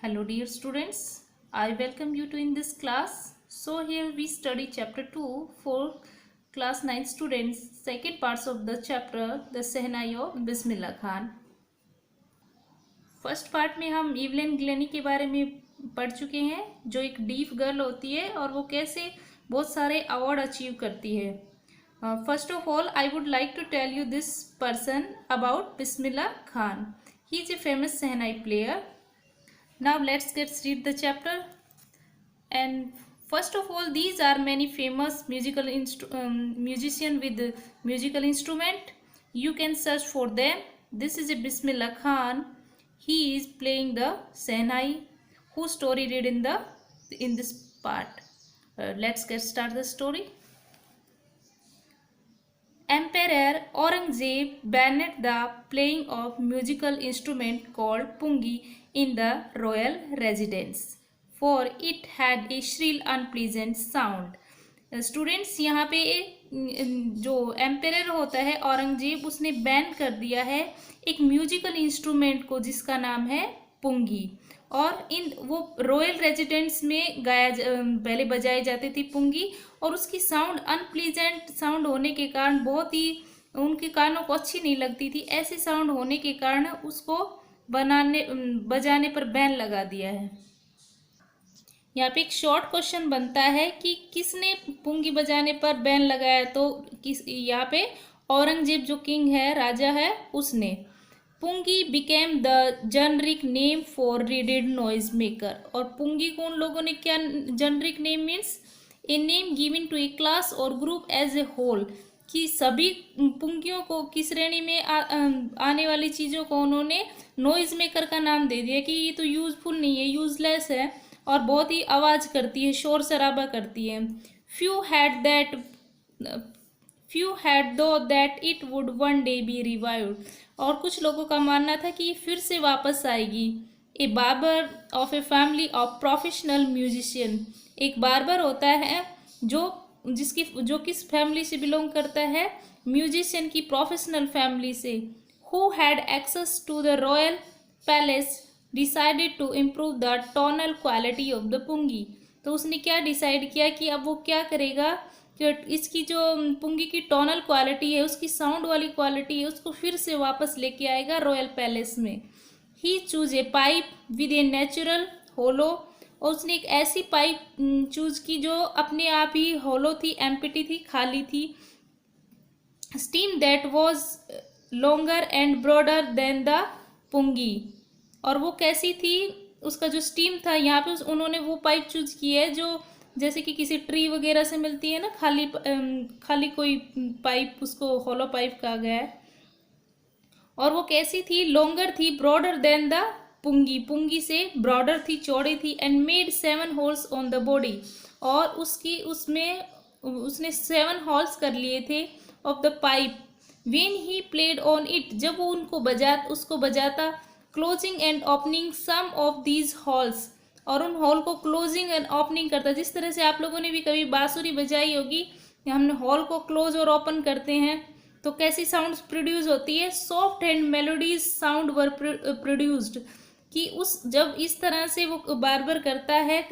Hello dear students, I welcome you to in this class. So here we study chapter 2 for class 9 students, second parts of the chapter, the Sehnai of Bismillah Khan. First part में हम Evelyn Glenny के बारे में पढ़ चुके हैं, जो एक डीफ गर्ल होती है और वो कैसे बहुत सारे अवार्ड अचीव करती है. First of all I would like to tell you this person about Bismillah Khan. He is a famous shehnai player. Now let's read the chapter. And first of all, these are many famous musician with musical instrument. You can search for them. This is a Bismillah Khan. He is playing the Sehnai, whose story read in this part. Let's get start the story. Emperor Aurangzeb banned the playing of musical instrument called pungi in the royal residence, for it had a shrill unpleasant sound. Students यहाँ पे जो emperor होता है औरंगजेब, उसने ban कर दिया है एक म्यूजिकल इंस्ट्रूमेंट को जिसका नाम है पुंगी. और वो रॉयल रेजिडेंस में पहले बजाई जाती थी पुंगी, और उसकी साउंड अनप्लीजेंट साउंड होने के कारण, बहुत ही उनके कानों को अच्छी नहीं लगती थी, ऐसी साउंड होने के कारण उसको बजाने पर बैन लगा दिया है. यहाँ पे एक शॉर्ट क्वेश्चन बनता है कि किसने पुंगी बजाने पर बैन लगाया. तो यहाँ पे औरंगजेब जो किंग है, राजा है, उसने. Pungi became the generic name for reeded noise maker. और पुंगी को उन लोगों ने क्या generic name means a name given to a class और ग्रुप एज ए होल, कि सभी पुंगियों को की श्रेणी में आने वाली चीज़ों को उन्होंने नॉइज मेकर का नाम दे दिया कि ये तो यूजफुल नहीं है, यूजलेस है और बहुत ही आवाज़ करती है, शोर शराबा करती है. फ्यू हैड दो that it would one day B revived. और कुछ लोगों का मानना था कि ये फिर से वापस आएगी. A barber of a family of professional musician. एक बार्बर होता है जो किस फैमिली से बिलोंग करता है, म्यूजिशियन की प्रोफेशनल फैमिली से. Who had access to the royal palace decided to improve the tonal quality of the pungi. तो उसने क्या डिसाइड किया कि अब वो क्या करेगा कि इसकी जो पुंगी की टोनल क्वालिटी है, उसकी साउंड वाली क्वालिटी है, उसको फिर से वापस लेके आएगा रॉयल पैलेस में. He choose a pipe with a natural hollow. और उसने एक ऐसी पाइप चूज की जो अपने आप ही होलो थी, एम्प्टी थी, खाली थी. Stem that was longer and broader than the pungi. और वो कैसी थी, उसका जो स्टीम था, यहाँ पे उन्होंने वो पाइप चूज की है जो जैसे कि किसी ट्री वगैरह से मिलती है ना, खाली कोई पाइप, उसको होलो पाइप कहा गया है. और वो कैसी थी, लॉन्गर थी, ब्रॉडर देन द पुंगी से ब्रॉडर थी, चौड़ी थी. And made 7 holes on the body. और उसने 7 होल्स कर लिए थे of the pipe. When he played on it, जब वो उसको बजाता, closing and opening some of these holes. और उन हॉल को क्लोजिंग एंड ओपनिंग करता. जिस तरह से आप लोगों ने भी कभी बांसुरी बजाई होगी, हमने हॉल को क्लोज और ओपन करते हैं तो कैसी साउंड्स प्रोड्यूस होती है, soft and melodies sound were produced. कि जब इस तरह से वो बार करता है,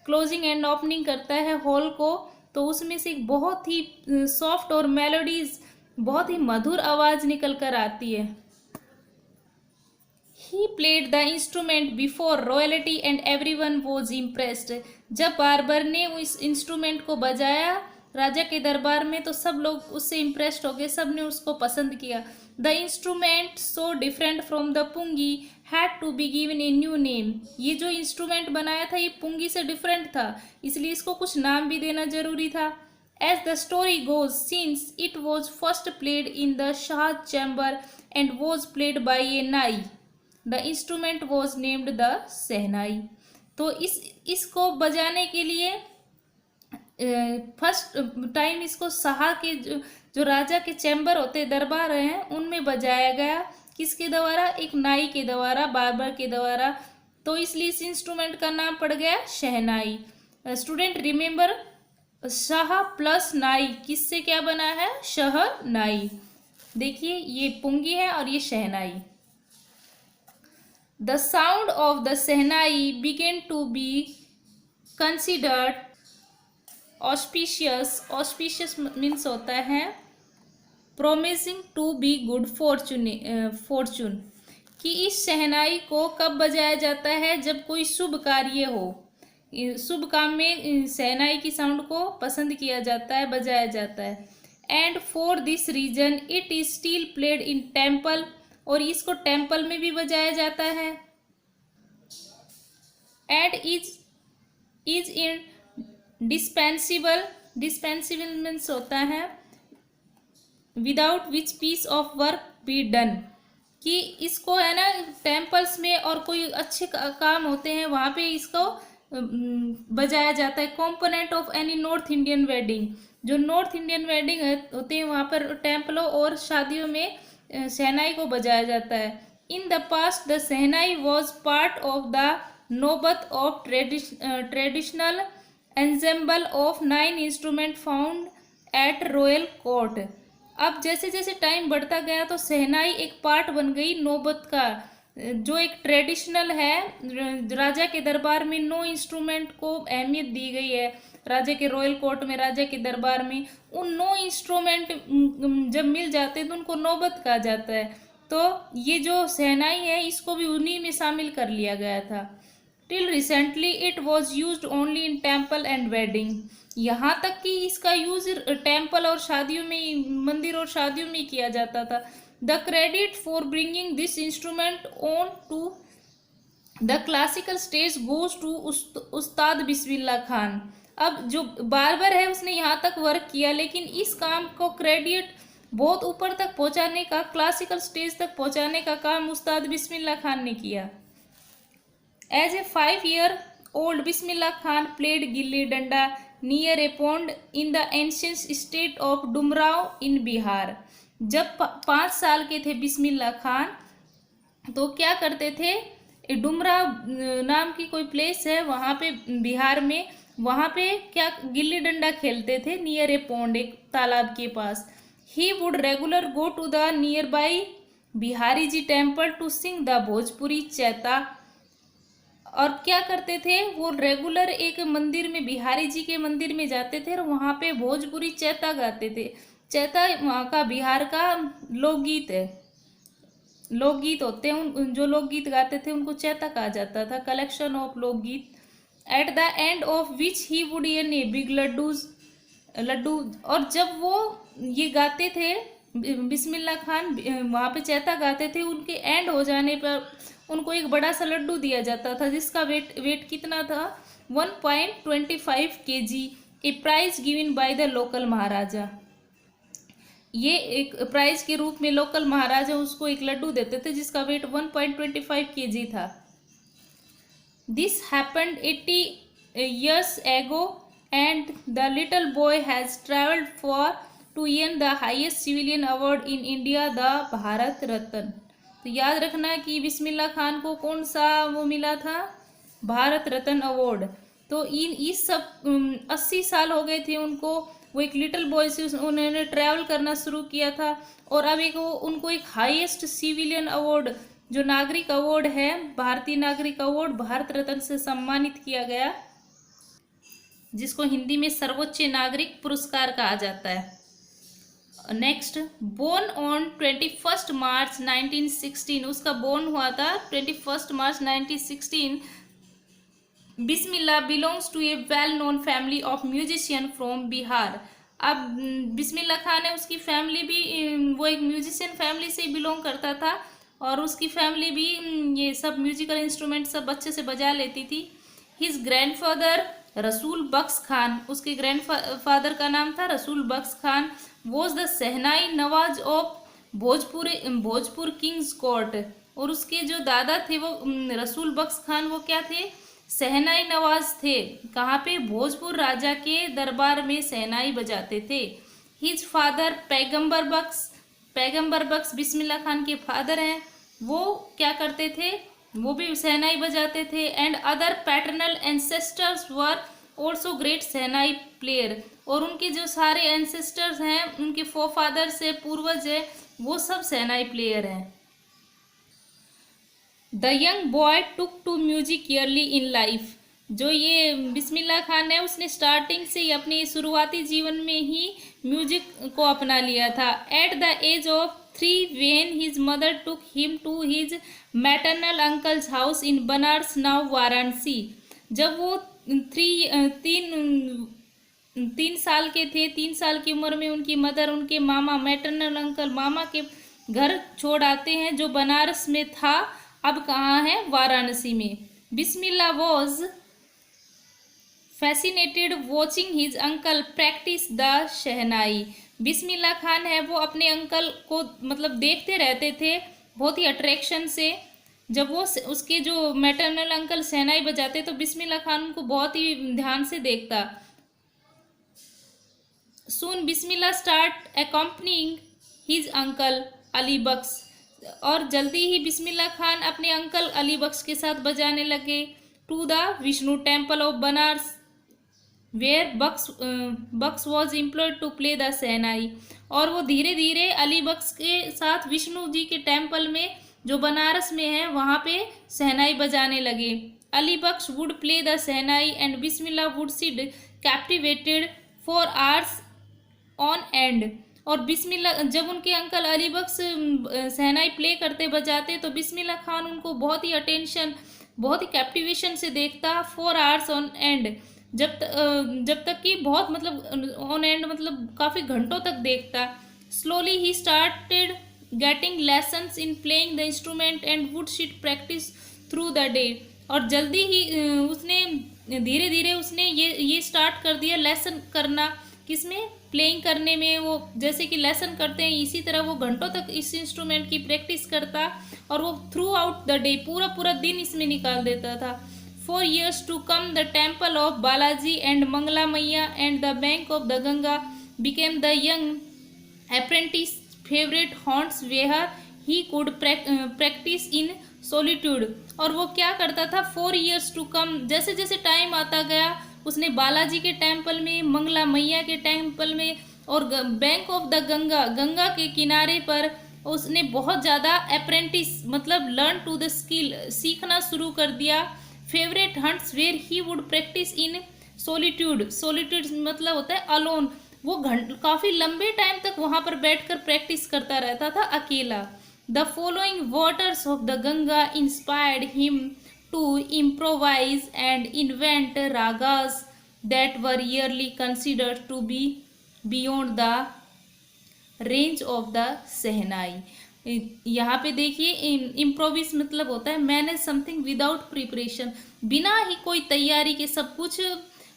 क्लोजिंग एंड ओपनिंग करता है हॉल को, तो उसमें से एक बहुत ही सॉफ्ट और मेलोडीज, बहुत ही मधुर आवाज निकल कर आती है. He played the instrument before royalty and everyone was impressed. जब बार्बर ने उस इंस्ट्रूमेंट को बजाया राजा के दरबार में तो सब लोग उससे इम्प्रेस्ड हो गए, सब ने उसको पसंद किया. The instrument so different from the pungi had to be given a new name. ये जो इंस्ट्रूमेंट बनाया था ये पुंगी से डिफरेंट था, इसलिए इसको कुछ नाम भी देना जरूरी था. As the story goes, since it was first played in the Shah chamber and was played by a nai, the instrument was named the shehnai. तो इसको बजाने के लिए फर्स्ट टाइम इसको शाह के जो राजा के चैम्बर होते दरबार हैं उनमें बजाया गया. किसके द्वारा, एक नाई के द्वारा, बार्बर के द्वारा. तो इसलिए इस इंस्ट्रूमेंट का नाम पड़ गया शहनाई. स्टूडेंट रिमेंबर, शाह प्लस नाई किससे क्या बना है, शहनाई. देखिए ये पुंगी है और ये शहनाई. The sound of the shehnai began to be considered auspicious. Auspicious means होता है promising to be good fortune, कि इस शहनाई को कब बजाया जाता है, जब कोई शुभ कार्य हो। शुभ काम में शहनाई की साउंड को पसंद किया जाता है, बजाया जाता है। And for this reason it is still played in temple, और इसको टेम्पल में भी बजाया जाता है। And is indispensable. Dispensable means होता है without which piece of work be done, कि इसको है ना टेम्पल्स में और कोई अच्छे काम होते हैं वहाँ पे इसको बजाया जाता है। Component of any north Indian wedding, जो नॉर्थ इंडियन वेडिंग होते हैं वहाँ पर टेम्पलों और शादियों में शहनाई को बजाया जाता है। In the past the shehnai was part of the naubat of traditional ensemble of 9 instrument found at royal court. अब जैसे जैसे टाइम बढ़ता गया तो शहनाई एक पार्ट बन गई नौबत का, जो एक ट्रेडिशनल है। राजा के दरबार में 9 इंस्ट्रूमेंट को अहमियत दी गई है। राजा के रॉयल कोर्ट में, राजा के दरबार में उन 9 इंस्ट्रूमेंट जब मिल जाते हैं तो उनको नौबत कहा जाता है। तो ये जो शहनाई है इसको भी उन्हीं में शामिल कर लिया गया था। Till recently it was use only in temple and wedding, यहाँ तक कि इसका यूज टेम्पल और शादियों में, मंदिर और शादियों में किया जाता था। The credit for bringing this instrument on to the classical stage goes to Ustad Bismillah Khan. अब जो बार्बर है उसने यहाँ तक वर्क किया, लेकिन इस काम को क्रेडिट बहुत ऊपर तक पहुँचाने का, क्लासिकल स्टेज तक पहुँचाने का काम उस्ताद बिस्मिल्लाह खान ने किया। As a 5-year-old Bismillah Khan played gilli danda near a pond in the ancient state of Dumraon in Bihar. जब 5 साल के थे बिस्मिल्लाह खान तो क्या करते थे, डुमराव नाम की कोई प्लेस है वहाँ पे बिहार में, वहाँ पे क्या गिल्ली डंडा खेलते थे नियर ए पॉन्ड, एक तालाब के पास। He would regular go to the nearby Bihari ji temple to sing the Bhojpuri chaita. और क्या करते थे, वो रेगुलर एक मंदिर में, बिहारी जी के मंदिर में जाते थे और वहाँ पे भोजपुरी चैता गाते थे। चैता वहाँ का बिहार का लोकगीत है, लोकगीत होते हैं, जो लोकगीत गाते थे उनको चैता कहा जाता था, कलेक्शन ऑफ लोकगीत। At the end of which he would earn a big laddu. और जब वो ये गाते थे बिस्मिल्लाह खान वहाँ पे चैता गाते थे, उनके एंड हो जाने पर उनको एक बड़ा सा लड्डू दिया जाता था जिसका वेट कितना था, 1.25 kg, a prize given by the local maharaja. ये एक प्राइज के रूप में लोकल महाराजा उसको एक लड्डू देते थे जिसका वेट 1.25 kg था। This happened 80 years ago and the little boy has traveled for to earn the highest civilian award in India, the Bharat Ratna. तो याद रखना कि बिस्मिल्लाह खान को कौन सा वो मिला था, भारत रत्न अवार्ड। तो इस सब 80 साल हो गए थे उनको, वो एक लिटिल बॉय से उन्होंने ट्रैवल करना शुरू किया था और अब उनको एक हाईएस्ट सिविलियन अवार्ड, जो नागरिक अवार्ड है, भारतीय नागरिक अवार्ड भारत रत्न से सम्मानित किया गया, जिसको हिंदी में सर्वोच्च नागरिक पुरस्कार कहा जाता है। नेक्स्ट, बोर्न ऑन 21 मार्च 1916, उसका बोर्न हुआ था 21 मार्च 1916। Bismillah belongs to a well known family of musician from Bihar. अब बिस्मिल्लाह खान है, उसकी फैमिली भी वो एक म्यूजिशियन फैमिली से बिलोंग करता था और उसकी फैमिली भी ये सब म्यूजिकल इंस्ट्रूमेंट सब अच्छे से बजा लेती थी। हिज ग्रैंडफादर रसूल बख्श खान, उसके ग्रैंडफादर का नाम था Rasool Bakhsh Khan, was the shehnai nawaz of Bhojpur king's court. और उसके जो दादा थे वो रसूल बख्श खान, वो क्या थे, शहनाई नवाज थे। कहाँ पे, भोजपुर राजा के दरबार में शहनाई बजाते थे। हिज फादर पैगंबर बख्श बिस्मिल्लाह खान के फादर हैं, वो क्या करते थे, वो भी शहनाई बजाते थे। And other paternal ancestors were also great shehnai player. और उनके जो सारे एंसेस्टर्स हैं, उनके फोरफादर से पूर्वज है, वो सब शहनाई प्लेयर हैं। The young boy took to music early in life. जो ये बिस्मिल्लाह खान है उसने स्टार्टिंग से ही अपने शुरुआती जीवन में ही म्यूजिक को अपना लिया था। At the age of 3 when his mother took him to his maternal uncle's house in Banaras now Varanasi. जब वो 3 साल के थे, 3 साल की उम्र में उनकी मदर उनके मामा मैटरनल अंकल मामा के घर छोड़ आते हैं जो बनारस में था, अब कहाँ है, वाराणसी में। Bismillah was fascinated watching his uncle practise the shehnai. Bismillah Khan है वो अपने अंकल को मतलब देखते रहते थे बहुत ही अट्रैक्शन से। जब वो उसके जो मैटरनल अंकल शहनाई बजाते तो बिस्मिल्लाह खान उनको बहुत ही ध्यान से देखता। Soon Bismillah start accompanying his uncle Ali Bakhsh. और जल्दी ही बिस्मिल्लाह खान अपने अंकल अली बख्श के साथ बजाने लगे। To the Vishnu temple of Banaras where Bakhsh was employed to play the shehnai. और वो धीरे धीरे अली बख्श के साथ विष्णु जी के टेम्पल में जो बनारस में है वहाँ पे शहनाई बजाने लगे। Ali Bakhsh would play the shehnai and Bismillah would sit captivated for hours on end. और बिस्मिल्लाह जब उनके अंकल अली बख्श शहनाई प्ले करते बजाते तो बिस्मिल्लाह खान उनको बहुत ही अटेंशन बहुत ही कैप्टिवेशन से देखता 4 आवर्स ऑन एंड। जब तक कि बहुत मतलब ऑन एंड मतलब काफ़ी घंटों तक देखता। Slowly he started getting lessons in playing the instrument and would sit practice through the day. और जल्दी ही उसने धीरे धीरे उसने ये स्टार्ट कर दिया लेसन करना, किसमें, प्लेइंग करने में। वो जैसे कि लेसन करते हैं इसी तरह वो घंटों तक इस इंस्ट्रूमेंट की प्रैक्टिस करता और वो थ्रू आउट द डे पूरा दिन इसमें निकाल देता था। 4 years to come the temple of Balaji and Mangala Maiya and the bank of the Ganga became the young apprentice favorite haunts where he could practice in solitude। और वो क्या करता था 4 years to come, जैसे जैसे time आता गया उसने बालाजी के टेम्पल में, मंगला मैया के टेम्पल में और बैंक ऑफ द गंगा के किनारे पर उसने बहुत ज़्यादा अप्रेंटिस मतलब लर्न टू द स्किल सीखना शुरू कर दिया। Favourite haunts where he would practise in solitude मतलब होता है अलोन। वो काफ़ी लंबे टाइम तक वहाँ पर बैठकर प्रैक्टिस करता रहता था अकेला। The following waters of the Ganga inspired him to improvise and invent ragas that were yearly considered to be beyond the range of the शहनाई। यहाँ पे देखिए इम्प्रोविस मतलब होता है मैनेज समथिंग विदाउट प्रिपरेशन, बिना ही कोई तैयारी के सब कुछ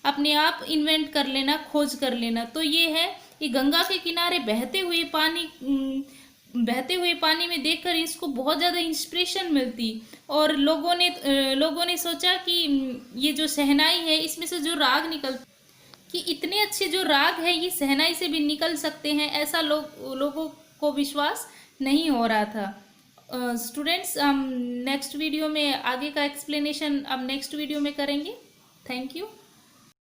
अपने आप इन्वेंट कर लेना, खोज कर लेना। तो ये है ये गंगा के किनारे बहते हुए पानी में देखकर इसको बहुत ज़्यादा इंस्पिरेशन मिलती और लोगों ने सोचा कि ये जो शहनाई है इसमें से जो राग कि इतने अच्छे जो राग है ये शहनाई से भी निकल सकते हैं, ऐसा लोगों को विश्वास नहीं हो रहा था। स्टूडेंट्स हम नेक्स्ट वीडियो में आगे का एक्सप्लेनेशन अब नेक्स्ट वीडियो में करेंगे। Thank you.